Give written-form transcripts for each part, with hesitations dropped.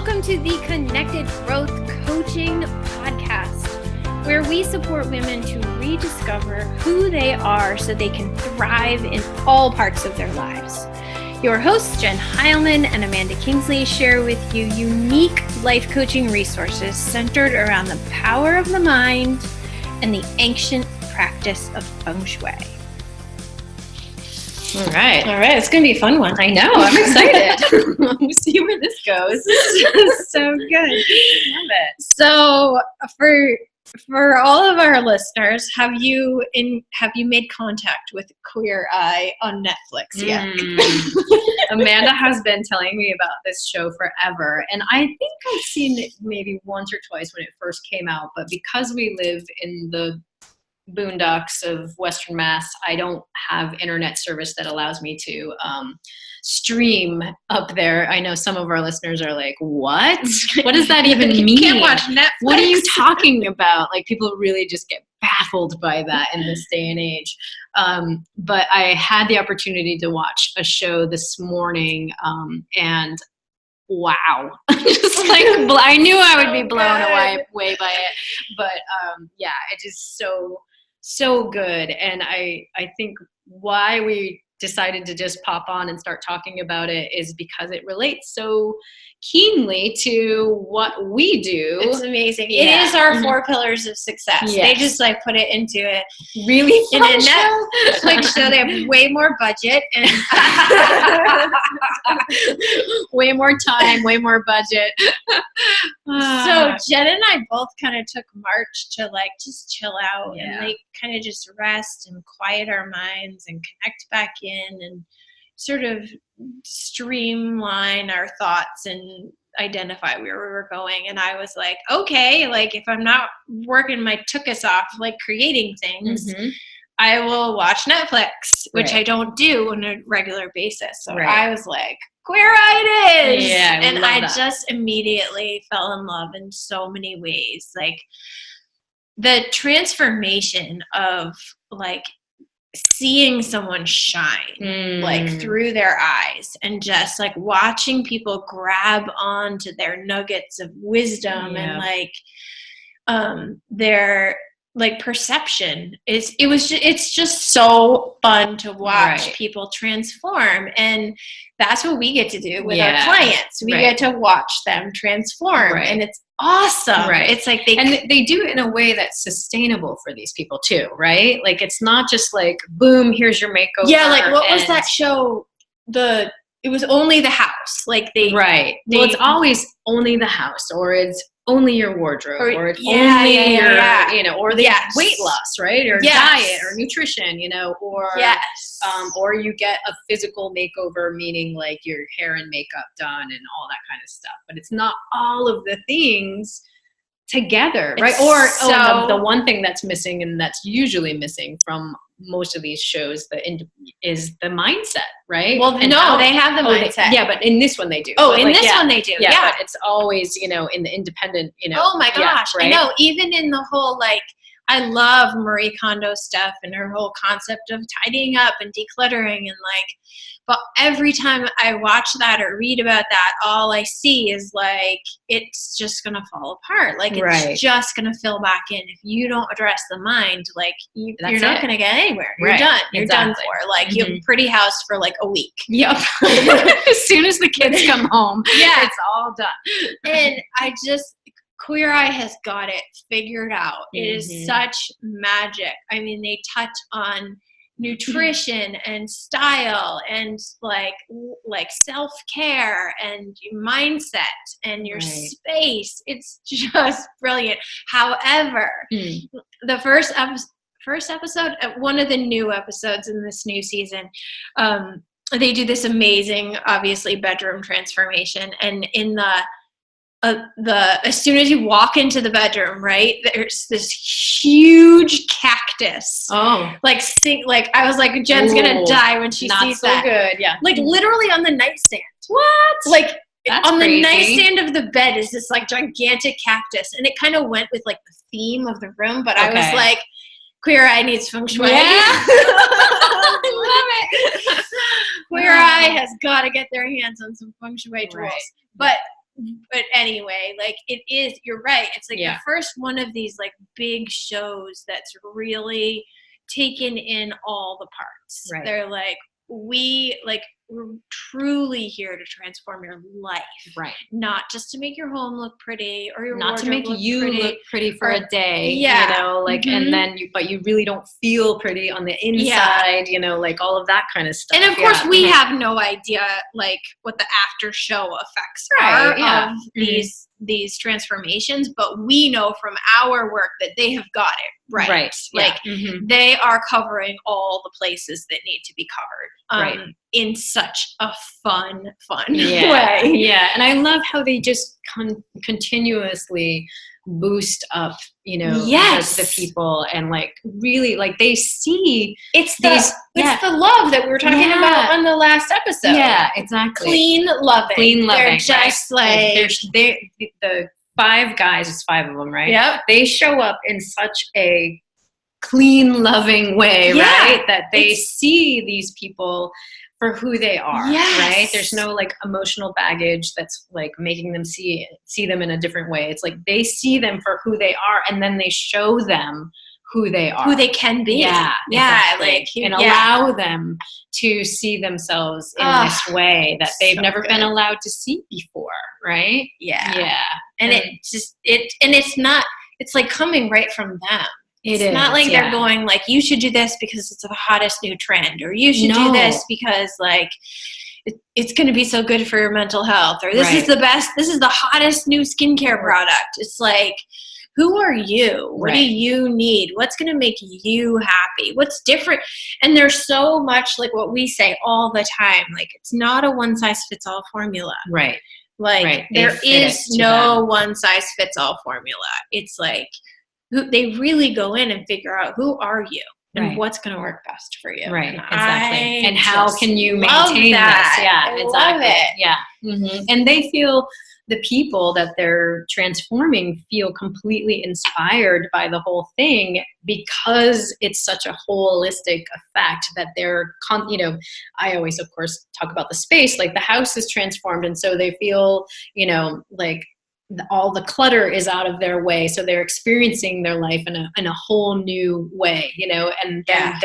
Welcome to the Connected Growth Coaching Podcast, where we support women to rediscover who they are so they can thrive in all parts of their lives. Your hosts, Jen Heilman and Amanda Kingsley, share with you unique life coaching resources centered around the power of the mind and the ancient practice of feng shui. All right. It's going to be a fun one. I know. I'm excited. We'll see where this goes. So good. Love it. So for all of our listeners, have you made contact with Queer Eye on Netflix yet? Amanda has been telling me about this show forever, and I think I've seen it maybe once or twice when it first came out, but because we live in the boondocks of Western Mass, I don't have internet service that allows me to stream up there. I know some of our listeners are like, what? What does that even mean? You can't watch Netflix. What are you talking about? Like, people really just get baffled by that in this day and age. But I had the opportunity to watch a show this morning, and wow. Just like, I knew I would be blown away by it. But yeah, it is so good. And I think why we decided to just pop on and start talking about it is because it relates so keenly to what we do. It's amazing. Yeah. It is our 4 pillars of success. Yes. They just like put it into it Really in a Netflix show. They have way more budget and way more time, way more budget. So Jen and I both kind of took March to like just chill out Yeah. and like kind of just rest and quiet our minds and connect back in and sort of streamline our thoughts and identify where we were going. And I was like, okay, like if I'm not working my tuchus off, like creating things, I will watch Netflix, which Right. I don't do on a regular basis. So Right. I was like, Queer Eye it is. Yeah, and love I that. just immediately fell in love in so many ways. Like the transformation of like seeing someone shine like through their eyes and just like watching people grab onto their nuggets of wisdom and like their like perception it's just so fun to watch Right. people transform. And that's what we get to do with Yeah. our clients. We Right. get to watch them transform. Right. And it's awesome. Right. It's like they do it in a way that's sustainable for these people too, right? Like, it's not just like, boom, here's your makeover. yeah, like what was and- that show? It was Only the House. Like Right. Well, it's always only the house, or it's only your wardrobe, or it's only your, you know, or the weight loss, right? Or diet or nutrition, you know, or, or you get a physical makeover, meaning like your hair and makeup done and all that kind of stuff. But it's not all of the things together, right? It's The one thing that's missing, and that's usually missing from most of these shows, is the mindset, right? Well, And they have the mindset. but in this one they do. Oh, But in like, this one they do. Yeah. But it's always, you know, in the independent, you know. Oh my gosh. right? I know. Even in the whole, like, I love Marie Kondo stuff and her whole concept of tidying up and decluttering and like, but every time I watch that or read about that, all I see is like, it's just going to fall apart. Like it's just going to fill back in. If you don't address the mind, like you're not going to get anywhere. You're done. You're done for. Like you have a pretty house for like a week. Yep. As soon as the kids come home, it's all done. And Queer Eye has got it figured out. It is such magic. I mean, they touch on nutrition and style and like self-care and your mindset and your space. It's just brilliant. However, the first episode, one of the new episodes in this new season, they do this amazing, obviously, bedroom transformation. And in as soon as you walk into the bedroom, right, there's this huge cactus. Oh, like I was like, Jen's gonna die when she sees that. Not so good, yeah. Like literally on the nightstand. What? Like That's on crazy. the nightstand of the bed is this like gigantic cactus, and it kind of went with like the theme of the room. But I was like, Queer Eye needs feng shui. Yeah. I love it. Queer Eye has got to get their hands on some feng shui tools. Right. But but anyway, like it is, you're right. It's like Yeah. the first one of these like big shows that's really taken in all the parts. Right. They're like, we're truly here to transform your life. Right. Not just to make your home look pretty or your not to wardrobe make you pretty. look pretty for a day, Yeah. you know, like, Mhm. and then but you really don't feel pretty on the inside, you know, like all of that kind of stuff. And of course, Yeah. we Mhm. have no idea like what the after show effects Right, are yeah. of Mhm. these transformations, but we know from our work that they have got it right. Right. Like Yeah. Mhm. they are covering all the places that need to be covered Right. in such a fun Yeah. way. Yeah. And I love how they just continuously boost up, you know, Yes. the people, and like really like they see It's these, it's the love that we were talking Yeah. about on the last episode. yeah, exactly. Clean loving. Clean loving. They're just right? like the 5 guys, it's 5 of them, right? Yep. They show up in such a clean, loving way, Yeah. right? That they see these people for who they are, Yes. right? There's no like emotional baggage that's like making them see them in a different way. It's like they see them for who they are, and then they show them who they are. who they can be. Yeah, exactly. like and yeah. allow them to see themselves in this way that they've so never been good. allowed to see before, right? Yeah. And it's not, it's like coming right from them. It's not like they're going like, you should do this because it's the hottest new trend, or you should do this because like it's going to be so good for your mental health, or this is the best, this is the hottest new skincare product. It's like, who are you? What do you need? What's going to make you happy? What's different? And there's so much like what we say all the time, like it's not a one size fits all formula. Right. Like there is no one size fits all formula. It's like they really go in and figure out who are you and what's going to work best for you. Right. And exactly. And how can you love maintain that. this? Yeah. I exactly. love it. Yeah. Mm-hmm. And they feel, the people that they're transforming feel completely inspired by the whole thing, because it's such a holistic effect that they're, you know, I always, of course, talk about the space, like the house is transformed. And so they feel, you know, like all the clutter is out of their way. So they're experiencing their life in a whole new way, you know, and then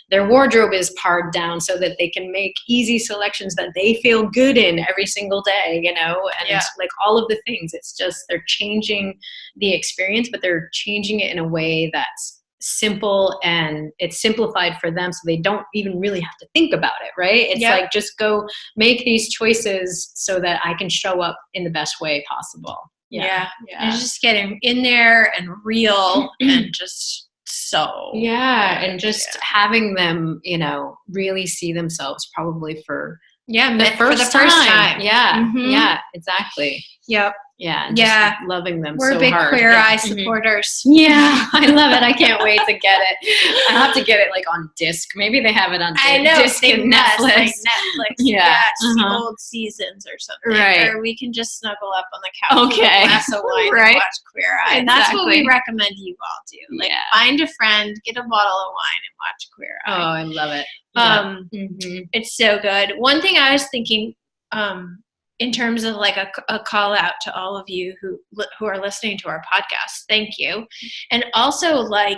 their wardrobe is pared down so that they can make easy selections that they feel good in every single day, you know, and like all of the things. It's just, they're changing the experience, but they're changing it in a way that's simple, and it's simplified for them, so they don't even really have to think about it, right? It's like, just go make these choices so that I can show up in the best way possible. And just getting in there and real and just and just having them, you know, really see themselves probably for the first time. Yeah, exactly. Yep. Yeah. Just loving them. We're so big hard. Queer Eye supporters. Yeah, I love it. I can't wait to get it. I have to get it like on disc. Maybe they have it on disc and Netflix. Like Netflix. Yeah. Old seasons or something. Right. Or we can just snuggle up on the couch with a glass of wine and watch Queer Eye. And that's what we recommend you all do. Like find a friend, get a bottle of wine, and watch Queer Eye. Oh, I love it. It's so good. One thing I was thinking, in terms of like a call out to all of you who are listening to our podcast, thank you. And also like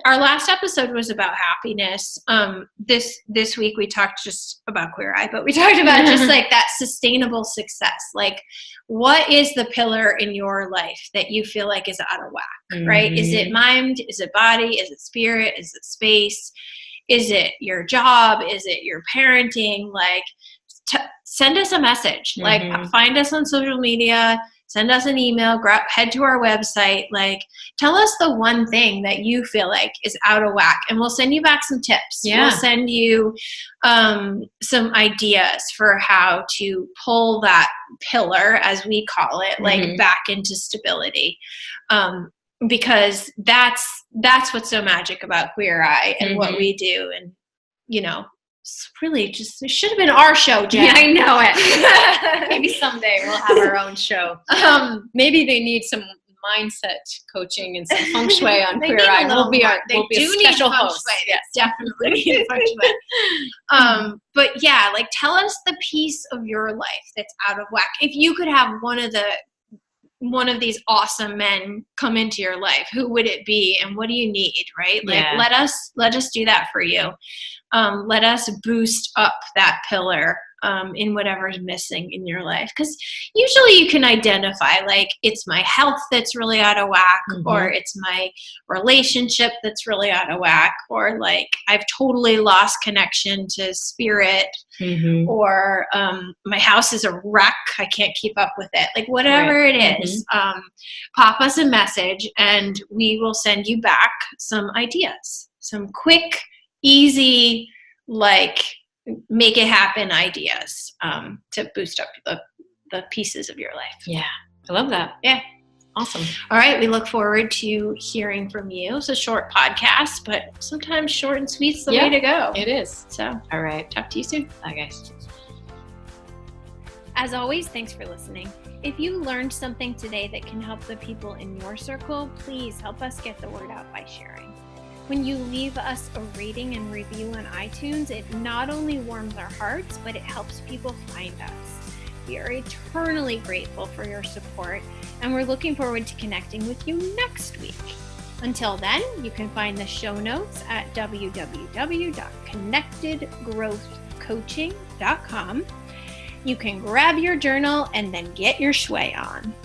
our last episode was about happiness. This week we talked just about Queer Eye, but we talked about just like that sustainable success. Like, what is the pillar in your life that you feel like is out of whack, right? Is it mind? Is it body? Is it spirit? Is it space? Is it your job? Is it your parenting? Like, send us a message. Like, find us on social media, send us an email, head to our website. Like, tell us the one thing that you feel like is out of whack, and we'll send you back some tips. We'll send you some ideas for how to pull that pillar, as we call it, like back into stability. Because that's what's so magic about Queer Eye and what we do. And, you know, it's really just, it should have been our show, Jen. Yeah, I know it. Maybe someday we'll have our own show. Maybe they need some mindset coaching and some feng shui on They Queer need a Eye, little we'll be more. a They do need special feng host. shui. Yes. They definitely need feng shui. But yeah, like tell us the piece of your life that's out of whack. If you could have one of these awesome men come into your life, who would it be and what do you need, right? Like let us do that for you. Let us boost up that pillar in whatever's missing in your life. Because usually you can identify, like, it's my health that's really out of whack, or it's my relationship that's really out of whack, or like I've totally lost connection to spirit, or my house is a wreck. I can't keep up with it. Like whatever it is, pop us a message and we will send you back some ideas, some quick, easy, like make it happen ideas to boost up the pieces of your life. Yeah, I love that. Yeah. Awesome. All right. We look forward to hearing from you. It's a short podcast, but sometimes short and sweet's the way to go. It is. So, all right. Talk to you soon. Bye, guys. As always, thanks for listening. If you learned something today that can help the people in your circle, please help us get the word out by sharing. When you leave us a rating and review on iTunes, it not only warms our hearts, but it helps people find us. We are eternally grateful for your support, and we're looking forward to connecting with you next week. Until then, you can find the show notes at www.connectedgrowthcoaching.com. You can grab your journal and then get your shui on.